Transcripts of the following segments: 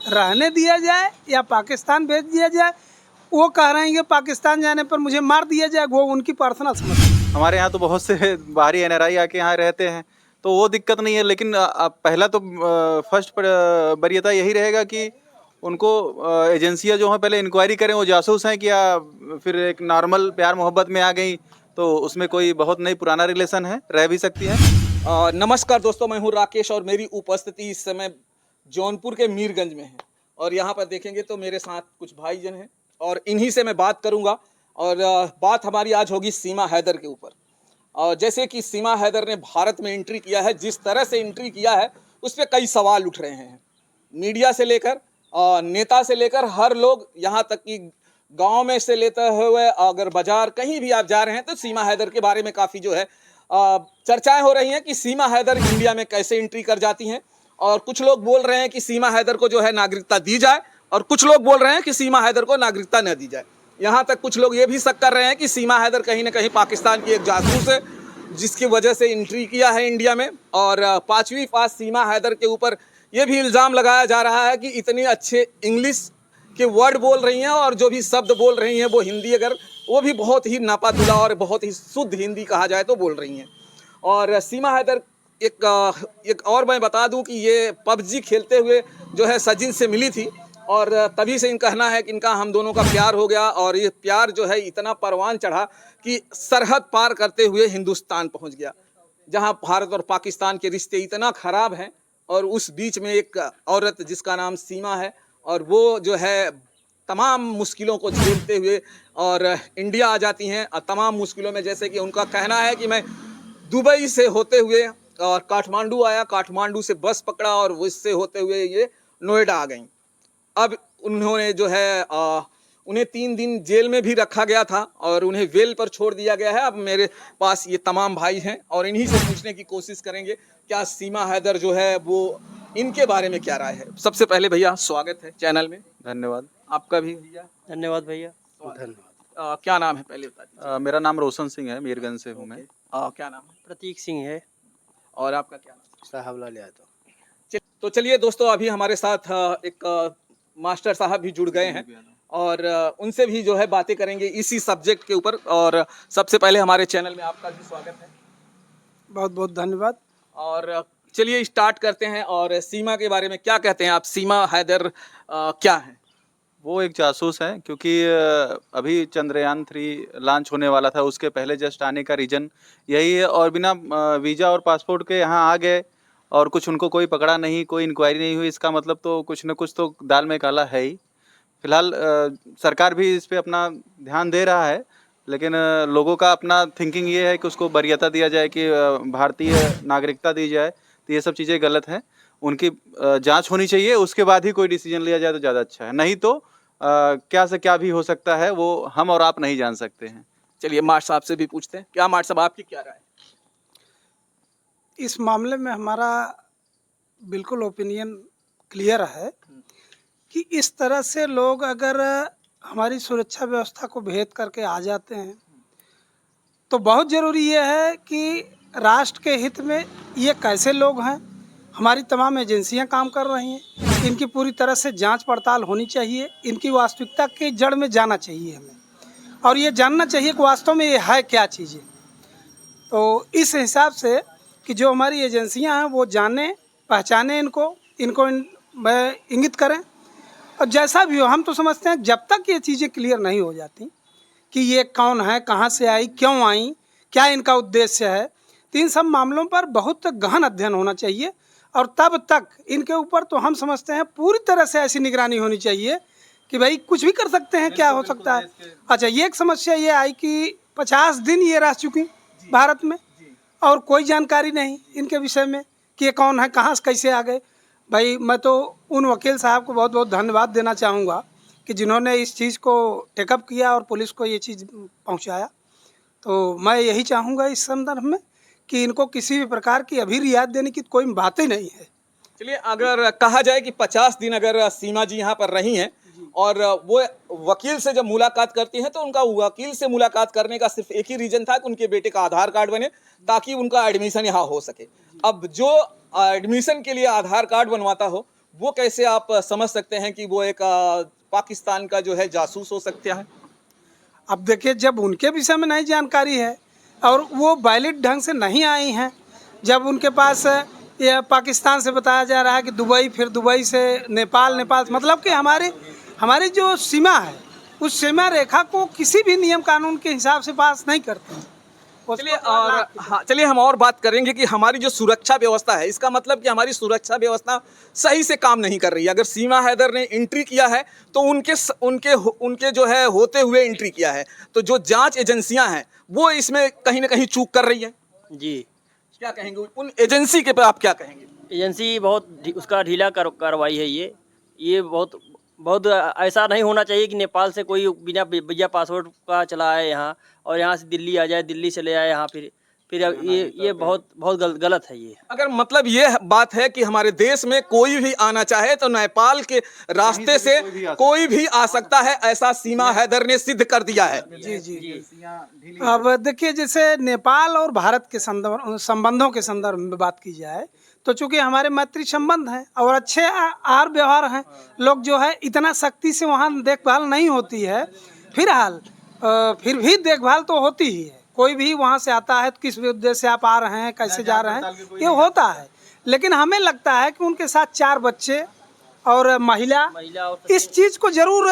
रहने दिया जाए या पाकिस्तान भेज दिया जाए। वो कह रहे हैं कि पाकिस्तान जाने पर मुझे मार दिया जाए, वो उनकी पर्सनल समस्या। हमारे यहाँ तो बहुत से बाहरी एनआरआई आके यहाँ रहते हैं, तो वो दिक्कत नहीं है। लेकिन पहला तो फर्स्ट वरीयता यही रहेगा कि उनको एजेंसियाँ जो हैं पहले इंक्वायरी करें वो जासूस हैं कि या फिर एक नॉर्मल प्यार मोहब्बत में आ गई, तो उसमें कोई बहुत नहीं पुराना रिलेशन है, रह भी सकती है। नमस्कार दोस्तों, मैं हूं राकेश और मेरी उपस्थिति इस समय जौनपुर के मीरगंज में है। और यहाँ पर देखेंगे तो मेरे साथ कुछ भाईजन हैं और इन्हीं से मैं बात करूँगा। और बात हमारी आज होगी सीमा हैदर के ऊपर। और जैसे कि सीमा हैदर ने भारत में एंट्री किया है, जिस तरह से एंट्री किया है उस पर कई सवाल उठ रहे हैं। मीडिया से लेकर नेता से लेकर हर लोग, यहाँ तक कि गांव में से लेते हुए अगर बाजार कहीं भी आप जा रहे हैं तो सीमा हैदर के बारे में काफ़ी जो है चर्चाएं हो रही हैं कि सीमा हैदर इंडिया में कैसे एंट्री कर जाती हैं। और कुछ लोग बोल रहे हैं कि सीमा हैदर को जो है नागरिकता दी जाए, और कुछ लोग बोल रहे हैं कि सीमा हैदर को नागरिकता न दी जाए। यहाँ तक कुछ लोग ये भी शक कर रहे हैं कि सीमा हैदर कहीं ना कहीं पाकिस्तान की एक जासूस है, जिसकी वजह से एंट्री किया है इंडिया में। और पाँचवीं पास सीमा हैदर के ऊपर ये भी इल्ज़ाम लगाया जा रहा है कि इतने अच्छे इंग्लिश के वर्ड बोल रही हैं और जो भी शब्द बोल रही हैं वो हिंदी, अगर वो भी बहुत ही नापातुला और बहुत ही शुद्ध हिंदी कहा जाए तो बोल रही हैं। और सीमा हैदर एक और मैं बता दूं कि ये पबजी खेलते हुए जो है सचिन से मिली थी, और तभी से इनका कहना है कि इनका हम दोनों का प्यार हो गया। और ये प्यार जो है इतना परवान चढ़ा कि सरहद पार करते हुए हिंदुस्तान पहुंच गया, जहां भारत और पाकिस्तान के रिश्ते इतना ख़राब हैं। और उस बीच में एक औरत जिसका नाम सीमा है, और वो जो है तमाम मुश्किलों को झेलते हुए और इंडिया आ जाती हैं। और तमाम मुश्किलों में, जैसे कि उनका कहना है कि मैं दुबई से होते हुए और काठमांडू आया, काठमांडू से बस पकड़ा और उससे होते हुए ये नोएडा आ गई। अब उन्होंने जो है उन्हें 3 दिन जेल में भी रखा गया था और उन्हें वेल पर छोड़ दिया गया है। अब मेरे पास ये तमाम भाई हैं और इन्हीं से पूछने की कोशिश करेंगे क्या सीमा हैदर जो है वो, इनके बारे में क्या राय है। सबसे पहले भैया स्वागत है चैनल में। धन्यवाद। आपका भी भैया धन्यवाद भैया। धन्यवाद। क्या नाम है पहले बता दीजिए। मेरा नाम रोशन सिंह है, मीरगंज से हूँ मैं। क्या नाम है? प्रतीक सिंह है। और आपका क्या नाम है? साहबलाल यादव। तो चलिए दोस्तों, अभी हमारे साथ एक मास्टर साहब भी जुड़ गए हैं और उनसे भी जो है बातें करेंगे इसी सब्जेक्ट के ऊपर। और सबसे पहले हमारे चैनल में आपका भी स्वागत है। बहुत बहुत धन्यवाद। और चलिए स्टार्ट करते हैं। और सीमा के बारे में क्या कहते हैं आप? सीमा हैदर क्या है? वो एक जासूस है, क्योंकि अभी चंद्रयान 3 लॉन्च होने वाला था, उसके पहले जस्ट आने का रीज़न यही है। और बिना वीज़ा और पासपोर्ट के यहाँ आ गए और कुछ उनको कोई पकड़ा नहीं, कोई इंक्वायरी नहीं हुई, इसका मतलब तो कुछ न कुछ तो दाल में काला है ही। फिलहाल सरकार भी इस पे अपना ध्यान दे रहा है, लेकिन लोगों का अपना थिंकिंग ये है कि उसको वरीयता दिया जाए, कि भारतीय नागरिकता दी जाए, तो ये सब चीज़ें गलत हैं। उनकी जांच होनी चाहिए, उसके बाद ही कोई डिसीजन लिया जाए तो ज़्यादा अच्छा है। नहीं तो क्या से क्या भी हो सकता है, वो हम और आप नहीं जान सकते हैं। चलिए मार्ट साहब से भी पूछते हैं। क्या मार्ट साहब, आपकी क्या राय है? इस मामले में हमारा बिल्कुल ओपिनियन क्लियर है कि इस तरह से लोग अगर हमारी सुरक्षा व्यवस्था को भेद करके आ जाते हैं तो बहुत ज़रूरी ये है कि राष्ट्र के हित में ये कैसे लोग हैं। हमारी तमाम एजेंसियां काम कर रही हैं, इनकी पूरी तरह से जांच पड़ताल होनी चाहिए, इनकी वास्तविकता के जड़ में जाना चाहिए हमें, और ये जानना चाहिए कि वास्तव में ये है क्या चीज़ें। तो इस हिसाब से कि जो हमारी एजेंसियां हैं वो जाने पहचाने इनको इंगित करें। और जैसा भी हो, हम तो समझते हैं जब तक ये चीज़ें क्लियर नहीं हो जाती कि ये कौन है, कहाँ से आई, क्यों आई, क्या इनका उद्देश्य है, तो इन सब मामलों पर बहुत गहन अध्ययन होना चाहिए। और तब तक इनके ऊपर तो हम समझते हैं पूरी तरह से ऐसी निगरानी होनी चाहिए कि भाई कुछ भी कर सकते हैं, क्या हो सकता है। अच्छा, ये एक समस्या ये आई कि 50 दिन ये रह चुकी भारत में और कोई जानकारी नहीं इनके विषय में कि ये कौन है, कहाँ से कैसे आ गए। भाई मैं तो उन वकील साहब को बहुत बहुत धन्यवाद देना चाहूँगा कि जिन्होंने इस चीज़ को टेकअप किया और पुलिस को ये चीज़ पहुँचाया। तो मैं यही चाहूँगा इस संदर्भ में कि इनको किसी भी प्रकार की अभी रियायत देने की कोई बात ही नहीं है। चलिए, अगर कहा जाए कि 50 दिन अगर सीमा जी यहाँ पर रही हैं और वो वकील से जब मुलाकात करती हैं तो उनका वकील से मुलाकात करने का सिर्फ एक ही रीज़न था कि उनके बेटे का आधार कार्ड बने ताकि उनका एडमिशन यहाँ हो सके। अब जो एडमिशन के लिए आधार कार्ड बनवाता हो वो कैसे आप समझ सकते हैं कि वो एक पाकिस्तान का जो है जासूस हो सकता है? अब देखिए, जब उनके विषय में नहीं जानकारी है और वो वैलिड ढंग से नहीं आई हैं, जब उनके पास ये पाकिस्तान से बताया जा रहा है कि दुबई, फिर दुबई से नेपाल, नेपाल मतलब कि हमारी जो सीमा है, उस सीमा रेखा को किसी भी नियम कानून के हिसाब से पास नहीं करते हैं। चलिए, और हाँ, चलिए हम और बात करेंगे कि हमारी जो सुरक्षा व्यवस्था है, इसका मतलब कि हमारी सुरक्षा व्यवस्था सही से काम नहीं कर रही है। अगर सीमा हैदर ने एंट्री किया है तो उनके जो है होते हुए एंट्री किया है, तो जो जांच एजेंसियां हैं वो इसमें कहीं ना कहीं चूक कर रही है। जी, क्या कहेंगे उन एजेंसी के पे, आप क्या कहेंगे? एजेंसी बहुत उसका ढीला कार्रवाई है ये बहुत बहुत ऐसा नहीं होना चाहिए कि नेपाल से कोई बिना बिना पासपोर्ट का चला आए यहाँ और यहाँ से दिल्ली आ जाए, दिल्ली चले आए यहाँ, फिर अब ये बहुत बहुत गलत है ये। अगर मतलब ये बात है कि हमारे देश में कोई भी आना चाहे तो नेपाल के रास्ते से कोई भी आ सकता है, ऐसा सीमा हैदर ने सिद्ध कर दिया है। जी जी। अब देखिए, जैसे नेपाल और भारत के संबंधों के संदर्भ में बात की जाए तो चूंकि हमारे मैत्री संबंध हैं और अच्छे आहार व्यवहार हैं, लोग जो है इतना सख्ती से वहाँ देखभाल नहीं होती है। फिर भी देखभाल तो होती ही है। कोई भी वहाँ से आता है तो किस उद्देश्य से आप आ रहे हैं, कैसे जा रहे हैं, ये होता है। लेकिन हमें लगता है कि उनके साथ 4 बच्चे और महिला इस चीज़ को जरूर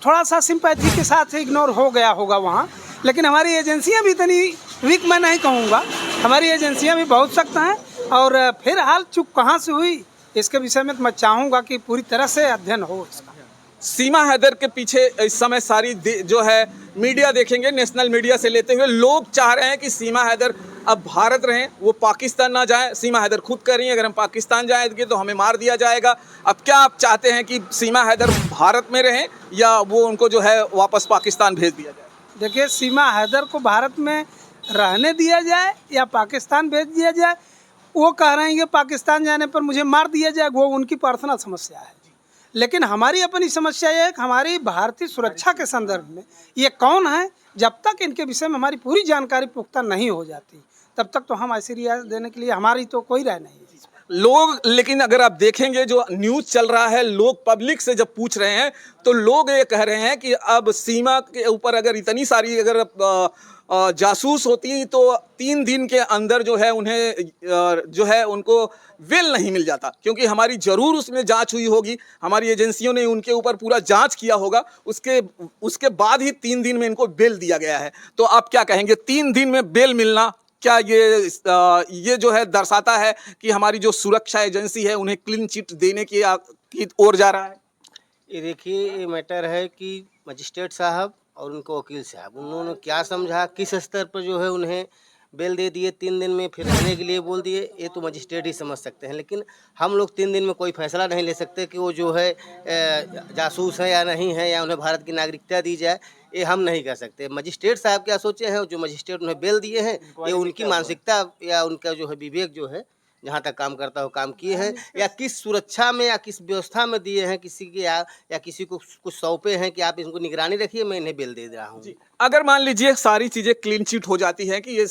थोड़ा सा सिंपैथी के साथ इग्नोर हो गया होगा वहाँ। लेकिन हमारी एजेंसियाँ भी इतनी वीक मैं नहीं कहूँगा, हमारी एजेंसियाँ भी बहुत सख्त हैं। और फिर हाल चूक कहाँ से हुई इसके विषय में तो मैं चाहूँगा कि पूरी तरह से अध्ययन हो इसका। सीमा हैदर के पीछे इस समय सारी जो है मीडिया देखेंगे, नेशनल मीडिया से लेते हुए लोग चाह रहे हैं कि सीमा हैदर अब भारत रहें, वो पाकिस्तान ना जाए। सीमा हैदर खुद कह रही हैं अगर हम पाकिस्तान जाएंगे तो हमें मार दिया जाएगा। अब क्या आप चाहते हैं कि सीमा हैदर भारत में रहें या वो उनको जो है वापस पाकिस्तान भेज दिया जाए? देखिए, सीमा हैदर को भारत में रहने दिया जाए या पाकिस्तान भेज दिया जाए, वो कह रहे हैं कि पाकिस्तान जाने पर मुझे मार दिया जाए, वो उनकी पर्सनल समस्या है। लेकिन हमारी अपनी समस्या ये है कि हमारी भारतीय सुरक्षा के संदर्भ में ये कौन है, जब तक इनके विषय में हमारी पूरी जानकारी पुख्ता नहीं हो जाती तब तक तो हम ऐसी रियायत देने के लिए हमारी तो कोई राय नहीं है लोग। लेकिन अगर आप देखेंगे जो न्यूज़ चल रहा है, लोग पब्लिक से जब पूछ रहे हैं तो लोग ये कह रहे हैं कि अब सीमा के ऊपर अगर इतनी सारी अगर जासूस होती तो 3 दिन के अंदर जो है उन्हें जो है उनको बेल नहीं मिल जाता, क्योंकि हमारी ज़रूर उसमें जांच हुई होगी, हमारी एजेंसियों ने उनके ऊपर पूरा जांच किया होगा, उसके बाद ही 3 दिन में इनको बेल दिया गया है। तो आप क्या कहेंगे, 3 दिन में बेल मिलना क्या ये जो है दर्शाता है कि हमारी जो सुरक्षा एजेंसी है उन्हें क्लीन चिट देने की ओर जा रहा है? ये देखिए, ये मैटर है कि मजिस्ट्रेट साहब और उनको वकील साहब उन्होंने क्या समझा, किस स्तर पर जो है उन्हें बेल दे दिए, 3 दिन में फिर रहने के लिए बोल दिए, ये तो मजिस्ट्रेट ही समझ सकते हैं। लेकिन हम लोग 3 दिन में कोई फैसला नहीं ले सकते कि वो जो है जासूस है या नहीं है, या उन्हें भारत की नागरिकता दी जाए, ये हम नहीं कह सकते। मजिस्ट्रेट साहब क्या सोचे हैं, जो मजिस्ट्रेट उन्हें बेल दिए हैं, ये उनकी मानसिकता या उनका जो है विवेक जो है जहाँ तक काम करता हो काम किए हैं, या किस सुरक्षा में या किस व्यवस्था में दिए हैं किसी के, या किसी को कुछ सौंपे हैं कि आप इनको निगरानी रखिए, मैं इन्हें बेल दे रहा हूँ। अगर मान लीजिए सारी चीज़ें क्लीन चिट हो जाती है कि ये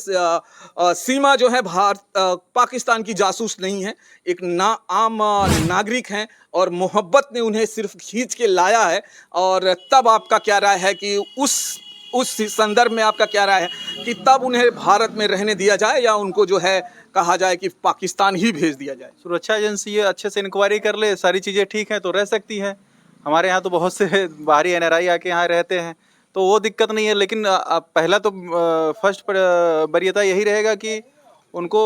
सीमा जो है पाकिस्तान की जासूस नहीं है, एक आम नागरिक हैं और मोहब्बत ने उन्हें सिर्फ खींच के लाया है, और तब आपका क्या राय है कि उस संदर्भ में आपका क्या राय है कि तब उन्हें भारत में रहने दिया जाए या उनको जो है कहा जाए कि पाकिस्तान ही भेज दिया जाए? सुरक्षा एजेंसी ये अच्छे से इंक्वायरी कर ले, सारी चीज़ें ठीक हैं तो रह सकती है। हमारे यहाँ तो बहुत से बाहरी NRI आके यहाँ रहते हैं तो वो दिक्कत नहीं है। लेकिन पहला तो फर्स्ट वरीयता यही रहेगा कि उनको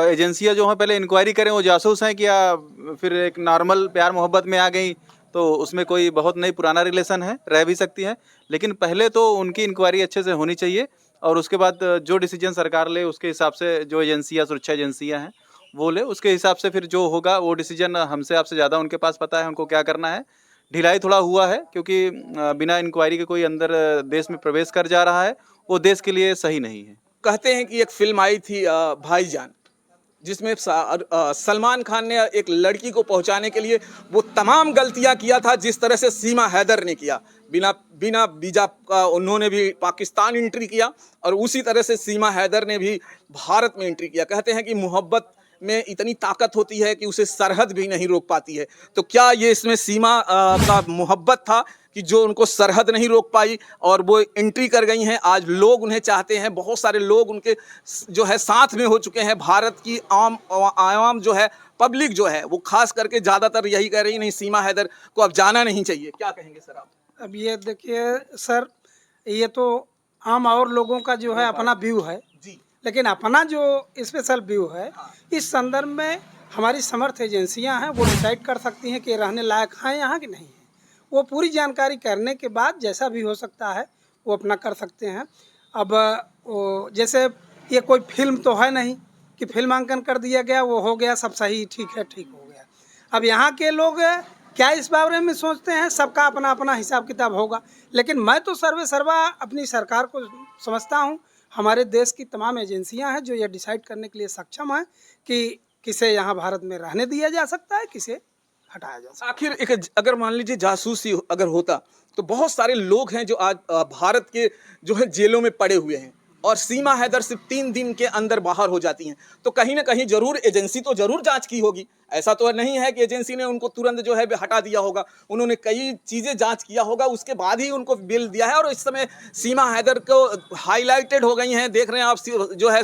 एजेंसियाँ जो हैं पहले इंक्वायरी करें वो जासूस हैं क्या, फिर एक नॉर्मल प्यार मोहब्बत में आ गई तो उसमें कोई बहुत नहीं पुराना रिलेशन है, रह भी सकती है। लेकिन पहले तो उनकी इंक्वायरी अच्छे से होनी चाहिए और उसके बाद जो डिसीजन सरकार ले उसके हिसाब से, जो एजेंसियाँ सुरक्षा एजेंसियाँ हैं वो ले, उसके हिसाब से फिर जो होगा वो डिसीजन हमसे आपसे ज़्यादा उनके पास पता है उनको क्या करना है। ढिलाई थोड़ा हुआ है क्योंकि बिना इंक्वायरी के कोई अंदर देश में प्रवेश कर जा रहा है, वो देश के लिए सही नहीं है। कहते हैं कि एक फिल्म आई थी भाईजान, जिसमें सलमान खान ने एक लड़की को पहुंचाने के लिए वो तमाम गलतियां किया था जिस तरह से सीमा हैदर ने किया। बिना वीजा का उन्होंने भी पाकिस्तान एंट्री किया और उसी तरह से सीमा हैदर ने भी भारत में एंट्री किया। कहते हैं कि मोहब्बत में इतनी ताकत होती है कि उसे सरहद भी नहीं रोक पाती है। तो क्या ये इसमें सीमा का मोहब्बत था कि जो उनको सरहद नहीं रोक पाई और वो एंट्री कर गई हैं? आज लोग उन्हें चाहते हैं, बहुत सारे लोग उनके जो है साथ में हो चुके हैं। भारत की आवाम जो है, पब्लिक जो है, वो खास करके ज़्यादातर यही कह रही नहीं, सीमा हैदर को अब जाना नहीं चाहिए। क्या कहेंगे सर आप? अब ये देखिए सर, ये तो आम और लोगों का जो है अपना व्यू है जी, लेकिन अपना जो स्पेशल व्यू है, इस संदर्भ में हमारी समर्थ एजेंसियां हैं, वो डिसाइड कर सकती हैं कि रहने लायक हैं यहाँ कि नहीं है। वो पूरी जानकारी करने के बाद जैसा भी हो सकता है वो अपना कर सकते हैं। अब जैसे ये कोई फिल्म तो है नहीं कि फिल्मांकन कर दिया गया, वो हो गया, सब सही ठीक है, ठीक हो गया। अब यहाँ के लोग क्या इस बारे में सोचते हैं, सबका अपना अपना हिसाब किताब होगा। लेकिन मैं तो सर्वे सर्वा अपनी सरकार को समझता हूँ, हमारे देश की तमाम एजेंसियां हैं जो ये डिसाइड करने के लिए सक्षम हैं कि किसे यहाँ भारत में रहने दिया जा सकता है, किसे हटाया जा सकता है। आखिर एक अगर मान लीजिए जासूसी अगर होता तो बहुत सारे लोग हैं जो आज भारत के जो है जेलों में पड़े हुए हैं और सीमा हैदर सिर्फ 3 दिन के अंदर बाहर हो जाती हैं, तो कहीं ना कहीं जरूर एजेंसी तो जरूर जांच की होगी। ऐसा तो नहीं है कि एजेंसी ने उनको तुरंत जो है हटा दिया होगा, उन्होंने कई चीज़ें जांच किया होगा, उसके बाद ही उनको बिल दिया है। और इस समय सीमा हैदर को हाईलाइटेड हो गई हैं, देख रहे हैं आप जो है,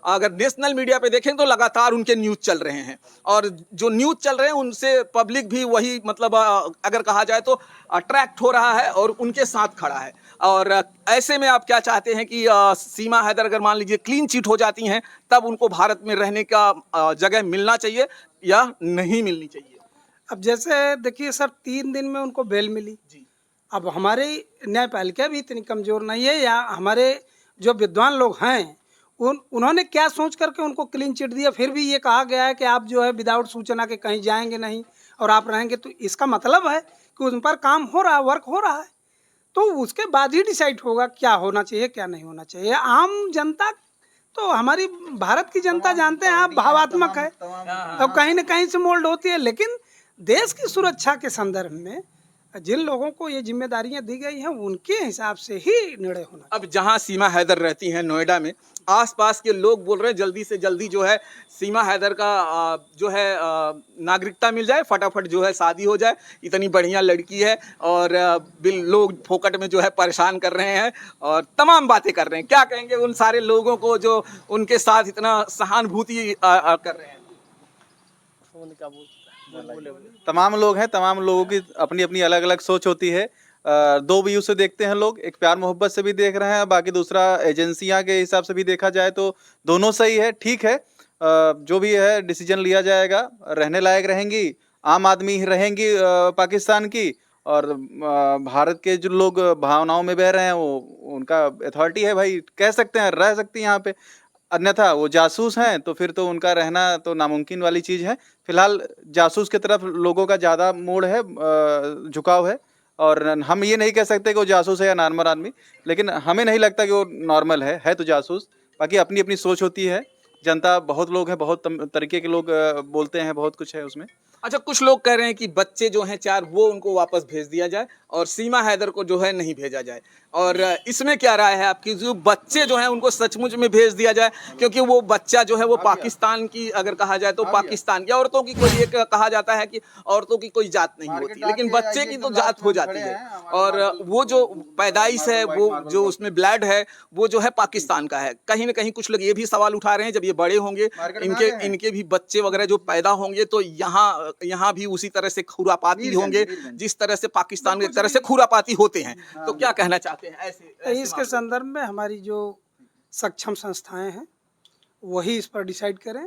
अगर नेशनल मीडिया पे देखें तो लगातार उनके न्यूज़ चल रहे हैं और जो न्यूज़ चल रहे हैं उनसे पब्लिक भी वही मतलब अगर कहा जाए तो अट्रैक्ट हो रहा है और उनके साथ खड़ा है। और ऐसे में आप क्या चाहते हैं कि सीमा हैदर अगर मान लीजिए क्लीन चिट हो जाती हैं तब उनको भारत में रहने का जगह मिलना चाहिए या नहीं मिलनी चाहिए? अब जैसे देखिए सर, 3 दिन में उनको बेल मिली जी, अब हमारी न्यायपालिका भी इतनी कमज़ोर नहीं है, या हमारे जो विद्वान लोग हैं उन्होंने क्या सोच करके उनको क्लीन चिट दिया। फिर भी ये कहा गया है कि आप जो है विदाउट सूचना के कहीं जाएंगे नहीं और आप रहेंगे, तो इसका मतलब है कि उन पर काम हो रहा है, वर्क हो रहा है। तो उसके बाद ही डिसाइड होगा क्या होना चाहिए, क्या नहीं होना चाहिए। आम जनता तो हमारी भारत की जनता जानते हैं आप, भावात्मक है, तो कहीं ना कहीं से मोल्ड होती है। लेकिन देश की सुरक्षा के संदर्भ में जिन लोगों को ये जिम्मेदारियां दी गई हैं उनके हिसाब से ही निर्णय होना। अब जहां सीमा हैदर रहती हैं नोएडा में, आसपास के लोग बोल रहे हैं जल्दी से जल्दी जो है सीमा हैदर का जो है नागरिकता मिल जाए, फटाफट जो है शादी हो जाए, इतनी बढ़िया लड़की है और बिल लोग फोकट में जो है परेशान कर रहे हैं और तमाम बातें कर रहे हैं। क्या कहेंगे उन सारे लोगों को जो उनके साथ इतना सहानुभूति कर रहे हैं? तमाम लोग हैं, तमाम लोगों की अपनी अपनी अलग अलग सोच होती है। दो व्यू से देखते हैं लोग, एक प्यार मोहब्बत से भी देख रहे हैं, बाकी दूसरा एजेंसियां के हिसाब से भी देखा जाए तो दोनों सही है, ठीक है। जो भी है डिसीजन लिया जाएगा, रहने लायक रहेंगी, आम आदमी ही रहेंगी पाकिस्तान की, और भारत के जो लोग भावनाओं में बह रहे हैं वो उनका अथॉरिटी है भाई, कह सकते हैं, रह सकती हैं यहाँ पे। अन्यथा वो जासूस हैं तो फिर तो उनका रहना तो नामुमकिन वाली चीज़ है। फिलहाल जासूस की तरफ लोगों का ज़्यादा मोड़ है, झुकाव है, और हम ये नहीं कह सकते कि वो जासूस है या नॉर्मल आदमी, लेकिन हमें नहीं लगता कि वो नॉर्मल है तो जासूस। बाकी अपनी अपनी सोच होती है, जनता बहुत लोग हैं, बहुत तरीके के लोग बोलते हैं, बहुत कुछ है उसमें। अच्छा, कुछ लोग कह रहे हैं कि बच्चे जो हैं 4 वो उनको वापस भेज दिया जाए और सीमा हैदर को जो है नहीं भेजा जाए, और इसमें क्या राय है आपकी? जो बच्चे जो हैं उनको सचमुच में भेज दिया जाए, क्योंकि वो बच्चा जो है वो पाकिस्तान की अगर कहा जाए तो पाकिस्तान की औरतों की कोई एक कहा जाता है कि औरतों की कोई जात नहीं होती, लेकिन बच्चे की तो जात हो जाती है, और वो जो पैदाइश है, वो जो उसमें ब्लड है, वो जो है पाकिस्तान का है। कहीं ना कहीं कुछ लोग ये भी सवाल उठा रहे हैं, जब ये बड़े होंगे, इनके भी बच्चे वगैरह जो पैदा होंगे तो यहाँ भी उसी तरह से खुरापाती होंगे जिस तरह से पाकिस्तान में एक तरह से खुरापाती होते हैं। तो क्या कहना चाहते हैं ऐसे इसके संदर्भ में हमारी जो सक्षम संस्थाएं हैं वही इस पर डिसाइड करें,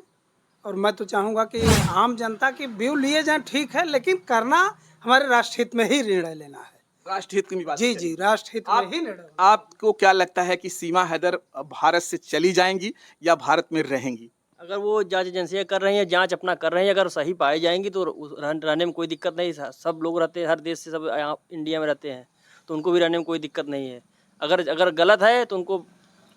और मैं तो चाहूँगा कि आम जनता के व्यू लिए जाएं, ठीक है, लेकिन करना हमारे राष्ट्रहित में ही निर्णय लेना है। राष्ट्रहित की बात? जी, राष्ट्रहित में ही निर्णय। आपको क्या लगता है कि सीमा हैदर भारत से चली जाएंगी या भारत में रहेंगी? अगर वो जांच एजेंसियां कर रही हैं, जांच अपना कर रही हैं, अगर सही पाई जाएंगी तो रहने में कोई दिक्कत नहीं। सब लोग रहते हैं, हर देश से सब यहाँ इंडिया में रहते हैं, तो उनको भी रहने में कोई दिक्कत नहीं है। अगर गलत है तो उनको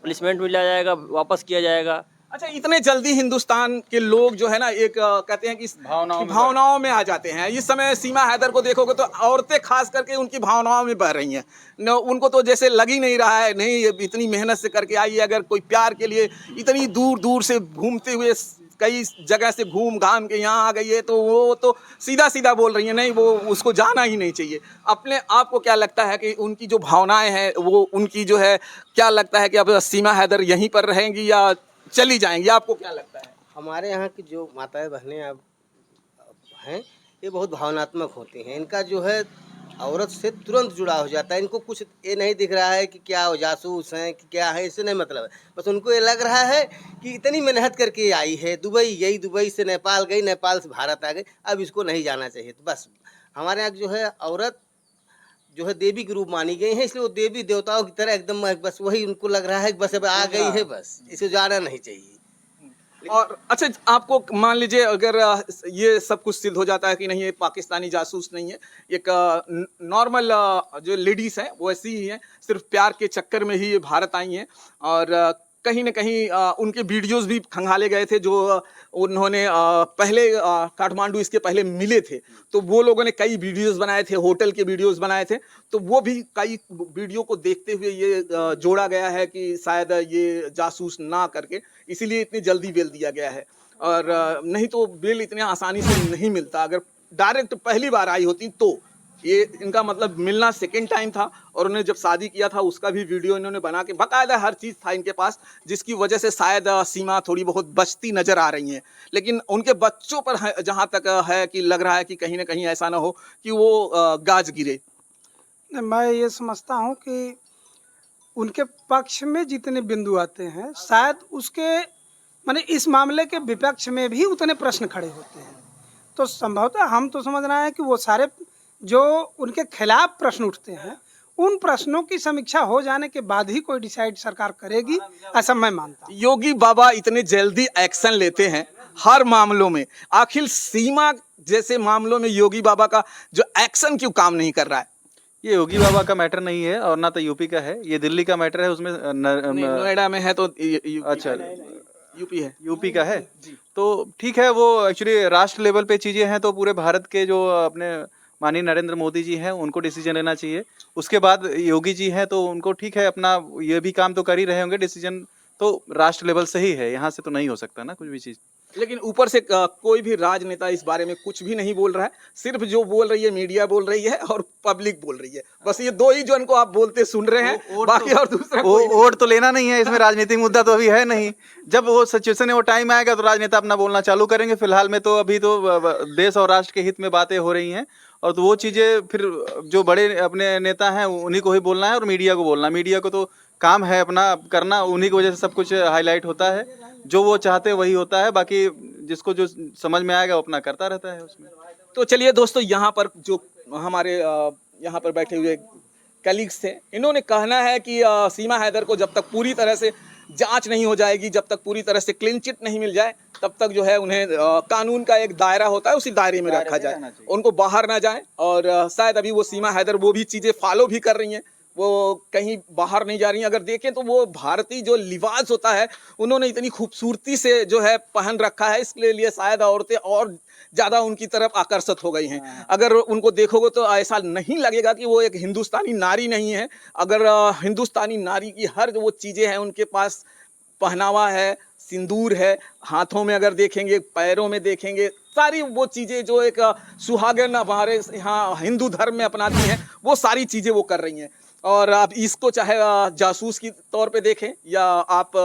प्लेसमेंट मिला जाएगा, वापस किया जाएगा। अच्छा, इतने जल्दी हिंदुस्तान के लोग जो है ना एक कहते हैं कि भावनाओं में आ जाते हैं। इस समय सीमा हैदर को देखोगे तो औरतें खास करके उनकी भावनाओं में बह रही हैं न, उनको तो जैसे लग ही नहीं रहा है, नहीं इतनी मेहनत से करके आई है, अगर कोई प्यार के लिए इतनी दूर दूर से घूमते हुए कई जगह से घूम घाम के यहाँ आ गई है, तो वो तो सीधा सीधा बोल रही है नहीं वो उसको जाना ही नहीं चाहिए। अपने आप को क्या लगता है कि उनकी जो भावनाएं हैं वो उनकी जो है, क्या लगता है कि अब सीमा हैदर यहीं पर रहेंगी या चली जाएंगी, आपको क्या लगता है? हमारे यहाँ की जो माताएं बहनें अब हैं ये बहुत भावनात्मक होती हैं। इनका जो है औरत से तुरंत जुड़ा हो जाता है। इनको कुछ ये नहीं दिख रहा है कि क्या वो जासूस हैं कि क्या है, इससे नहीं मतलब है। बस उनको ये लग रहा है कि इतनी मेहनत करके आई है, दुबई गई, दुबई से नेपाल गई, नेपाल से भारत आ गई, अब इसको नहीं जाना चाहिए। तो बस हमारे यहाँ जो है औरत जो है देवी के रूप मानी गई है, इसलिए वो देवी देवताओं की तरह एकदम बस वही उनको लग रहा है कि बस अब आ गई है, बस इसको जाना नहीं चाहिए। और अच्छा, आपको मान लीजिए अगर ये सब कुछ सिद्ध हो जाता है कि नहीं ये पाकिस्तानी जासूस नहीं है, एक नॉर्मल जो लेडीज हैं वो ऐसी ही हैं, सिर्फ प्यार के चक्कर में ही ये भारत आई हैं, और कहीं न कहीं उनके वीडियोस भी खंगाले गए थे जो उन्होंने पहले काठमांडू इसके पहले मिले थे, तो वो लोगों ने कई वीडियोस बनाए थे, होटल के वीडियोस बनाए थे, तो वो भी कई वीडियो को देखते हुए ये जोड़ा गया है कि शायद ये जासूस ना करके इसीलिए इतनी जल्दी बेल दिया गया है। और नहीं तो बेल इतने आसानी से नहीं मिलता। अगर डायरेक्ट पहली बार आई होती तो ये इनका मतलब मिलना सेकेंड टाइम था, और उन्होंने जब शादी किया था उसका भी वीडियो इन्होंने बना के बाकायदा हर चीज़ था इनके पास, जिसकी वजह से शायद सीमा थोड़ी बहुत बचती नज़र आ रही हैं। लेकिन उनके बच्चों पर जहाँ तक है कि लग रहा है कि कहीं ना कहीं ऐसा ना हो कि वो गाज गिरे। मैं ये समझता हूँ कि उनके पक्ष में जितने बिंदु आते हैं शायद उसके माने इस मामले के विपक्ष में भी उतने प्रश्न खड़े होते हैं। तो संभवतः हम तो समझ रहे हैं कि वो सारे जो उनके खिलाफ प्रश्न उठते हैं उन प्रश्नों की समीक्षा हो जाने के बाद ही कोई डिसाइड सरकार करेगी, ऐसा मैं मानता हूँ। योगी बाबा इतने जल्दी एक्शन लेते हैं हर मामलों में, आखिर सीमा जैसे मामलों में योगी बाबा का जो एक्शन क्यों काम नहीं कर रहा है? ये योगी बाबा का मैटर नहीं है और ना तो यूपी का है, ये दिल्ली का मैटर है। उसमें नोएडा में है तो अच्छा यूपी है, यूपी का है तो ठीक है। वो एक्चुअली राष्ट्र लेवल पे चीज़ें हैं तो पूरे भारत के जो अपने माननीय नरेंद्र मोदी जी हैं उनको डिसीजन लेना चाहिए। उसके बाद योगी जी हैं तो उनको ठीक है, अपना ये भी काम तो कर ही रहे होंगे, डिसीजन तो राष्ट्र लेवल से ही है, यहाँ से तो नहीं हो सकता ना कुछ भी चीज़। लेकिन ऊपर से कोई भी राजनेता इस बारे में कुछ भी नहीं बोल रहा है। सिर्फ जो बोल रही है मीडिया बोल रही है और पब्लिक बोल रही है, बस ये दो ही जो इनको आप बोलते सुन रहे हैं, बाकी और दूसरा वोट तो लेना नहीं है इसमें, राजनीतिक मुद्दा तो अभी है नहीं। जब वो सिचुएशन वो टाइम आएगा तो राजनेता अपना बोलना चालू करेंगे। फिलहाल में तो अभी तो देश और राष्ट्र के हित में बातें हो रही हैं, और तो वो चीज़ें फिर जो बड़े अपने नेता हैं उन्हीं को ही बोलना है और मीडिया को बोलना। मीडिया को तो काम है अपना करना, उन्हीं की वजह से सब कुछ हाईलाइट होता है, जो वो चाहते वही होता है, बाकी जिसको जो समझ में आएगा वो अपना करता रहता है उसमें। तो चलिए दोस्तों, यहाँ पर जो हमारे यहाँ पर बैठे हुए कलीग्स थे, इन्होंने कहना है कि सीमा हैदर को जब तक पूरी तरह से जांच नहीं हो जाएगी, जब तक पूरी तरह से क्लीन चिट नहीं मिल जाए, तब तक जो है उन्हें कानून का एक दायरा होता है उसी दायरे में रखा जाए, उनको बाहर ना जाए। और शायद अभी वो सीमा हैदर वो भी चीज़ें फॉलो भी कर रही हैं, वो कहीं बाहर नहीं जा रही हैं। अगर देखें तो वो भारतीय जो लिबास होता है उन्होंने इतनी खूबसूरती से जो है पहन रखा है, इसके लिए शायद औरतें और ज़्यादा उनकी तरफ आकर्षित हो गई हैं। अगर उनको देखोगे तो ऐसा नहीं लगेगा कि वो एक हिंदुस्तानी नारी नहीं है। अगर हिंदुस्तानी नारी की हर जो वो चीज़ें हैं उनके पास, पहनावा है, सिंदूर है, हाथों में अगर देखेंगे, पैरों में देखेंगे, सारी वो चीज़ें जो एक सुहागन हमारे यहाँ हिंदू धर्म में अपनाती हैं, वो सारी चीज़ें वो कर रही हैं। और आप इसको चाहे जासूस की तौर पे देखें या आप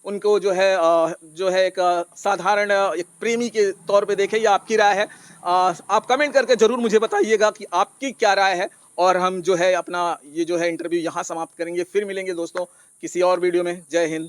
उनको जो है एक साधारण एक प्रेमी के तौर पे देखें, या आपकी राय है। आप कमेंट करके ज़रूर मुझे बताइएगा कि आपकी क्या राय है। और हम जो है अपना ये जो है इंटरव्यू यहाँ समाप्त करेंगे, फिर मिलेंगे दोस्तों किसी और वीडियो में। जय हिंद।